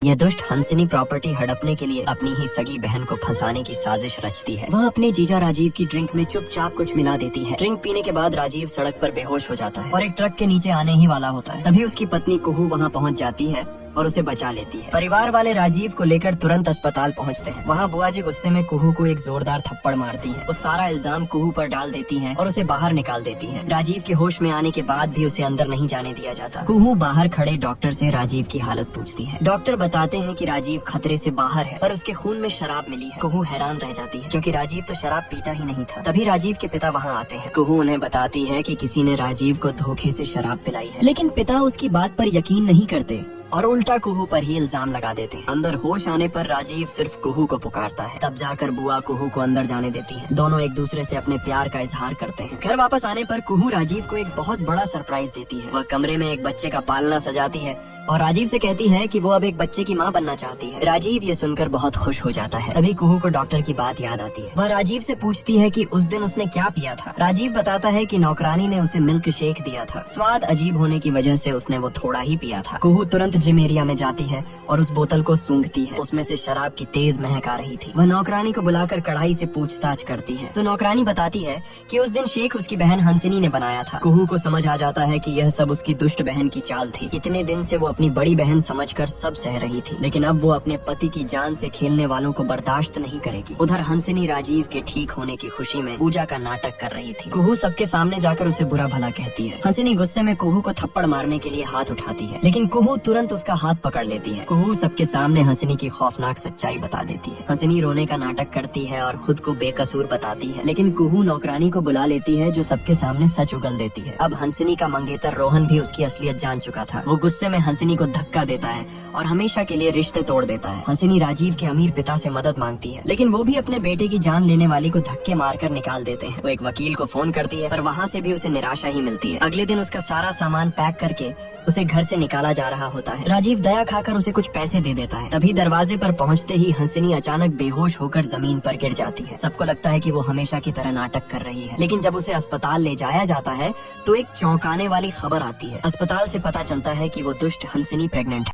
यह दुष्ट हंसिनी प्रॉपर्टी हड़पने के लिए अपनी ही सगी बहन को फंसाने की साजिश रचती है। वह अपने जीजा राजीव की ड्रिंक में चुपचाप कुछ मिला देती है। ड्रिंक पीने के बाद राजीव सड़क पर बेहोश हो जाता है और एक ट्रक के नीचे आने ही वाला होता है। तभी उसकी पत्नी कुहू वहाँ पहुँच जाती है और उसे बचा लेती है। परिवार वाले राजीव को लेकर तुरंत अस्पताल पहुंचते हैं। वहां बुआ जी गुस्से में कुहू को एक जोरदार थप्पड़ मारती है। वो सारा इल्जाम कुहू पर डाल देती हैं और उसे बाहर निकाल देती हैं। राजीव के होश में आने के बाद भी उसे अंदर नहीं जाने दिया जाता। कुहू बाहर खड़े डॉक्टर से राजीव की हालत पूछती है। डॉक्टर बताते हैं कि राजीव खतरे से बाहर है पर उसके खून में शराब मिली है। कुहू हैरान रह जाती है क्योंकि राजीव तो शराब पीता ही नहीं था। तभी राजीव के पिता वहाँ आते हैं। कुहू उन्हें बताती है कि किसी ने राजीव को धोखे से शराब पिलाई है, लेकिन पिता उसकी बात पर यकीन नहीं करते और उल्टा कुहू पर ही इल्जाम लगा देते हैं। अंदर होश आने पर राजीव सिर्फ कुहू को पुकारता है। तब जाकर बुआ कुहू को अंदर जाने देती है। दोनों एक दूसरे से अपने प्यार का इजहार करते हैं। घर वापस आने पर कुहू राजीव को एक बहुत बड़ा सरप्राइज देती है। वह कमरे में एक बच्चे का पालना सजाती है और राजीव से कहती है कि वो अब एक बच्चे की माँ बनना चाहती है। राजीव ये सुनकर बहुत खुश हो जाता है। तभी कुहू को डॉक्टर की बात याद आती है। वह राजीव से पूछती है कि उस दिन उसने क्या पिया था। राजीव बताता है कि नौकरानी ने उसे मिल्क शेक दिया था। स्वाद अजीब होने की वजह से उसने वो थोड़ा ही पिया था। कुहू तुरंत जिम एरिया में जाती है और उस बोतल को सूंघती है। उसमें से शराब की तेज महक आ रही थी। वह नौकरानी को बुलाकर कढ़ाई से पूछताछ करती है तो नौकरानी बताती है कि उस दिन शेख उसकी बहन हंसिनी ने बनाया था। कुहू को समझ आ जाता है कि यह सब उसकी दुष्ट बहन की चाल थी। इतने दिन से वो अपनी बड़ी बहन समझकर सब सह रही थी, लेकिन अब वो अपने पति की जान से खेलने वालों को बर्दाश्त नहीं करेगी। उधर हंसिनी राजीव के ठीक होने की खुशी में पूजा का नाटक कर रही थी। कुहू सबके सामने जाकर उसे बुरा भला कहती है। हंसिनी गुस्से में कुहू को थप्पड़ मारने के लिए हाथ उठाती है, लेकिन कुहू तुरंत उसका हाथ पकड़ लेती है। कुहू सबके सामने हंसिनी की खौफनाक सच्चाई बता देती है। हंसिनी रोने का नाटक करती है और खुद को बेकसूर बताती है, लेकिन कुहू नौकरानी को बुला लेती है जो सबके सामने सच उगल देती है। अब हंसिनी का मंगेतर रोहन भी उसकी असलियत जान चुका था। वो गुस्से में हंसिनी को धक्का देता है और हमेशा के लिए रिश्ते तोड़ देता है। हंसिनी राजीव के अमीर पिता से मदद मांगती है, लेकिन वो भी अपने बेटे की जान लेने वाली को धक्के मारकर निकाल देते हैं। वो एक वकील को फोन करती है पर वहाँ से भी उसे निराशा ही मिलती है। अगले दिन उसका सारा सामान पैक करके उसे घर से निकाला जा रहा होता है। राजीव दया खाकर उसे कुछ पैसे दे देता है। तभी दरवाजे पर पहुँचते ही हंसिनी अचानक बेहोश होकर जमीन पर गिर जाती है। सबको लगता है कि वो हमेशा की तरह नाटक कर रही है, लेकिन जब उसे अस्पताल ले जाया जाता है तो एक चौंकाने वाली खबर आती है। अस्पताल से पता चलता है कि वो दुष्ट हंसिनी प्रेग्नेंट है।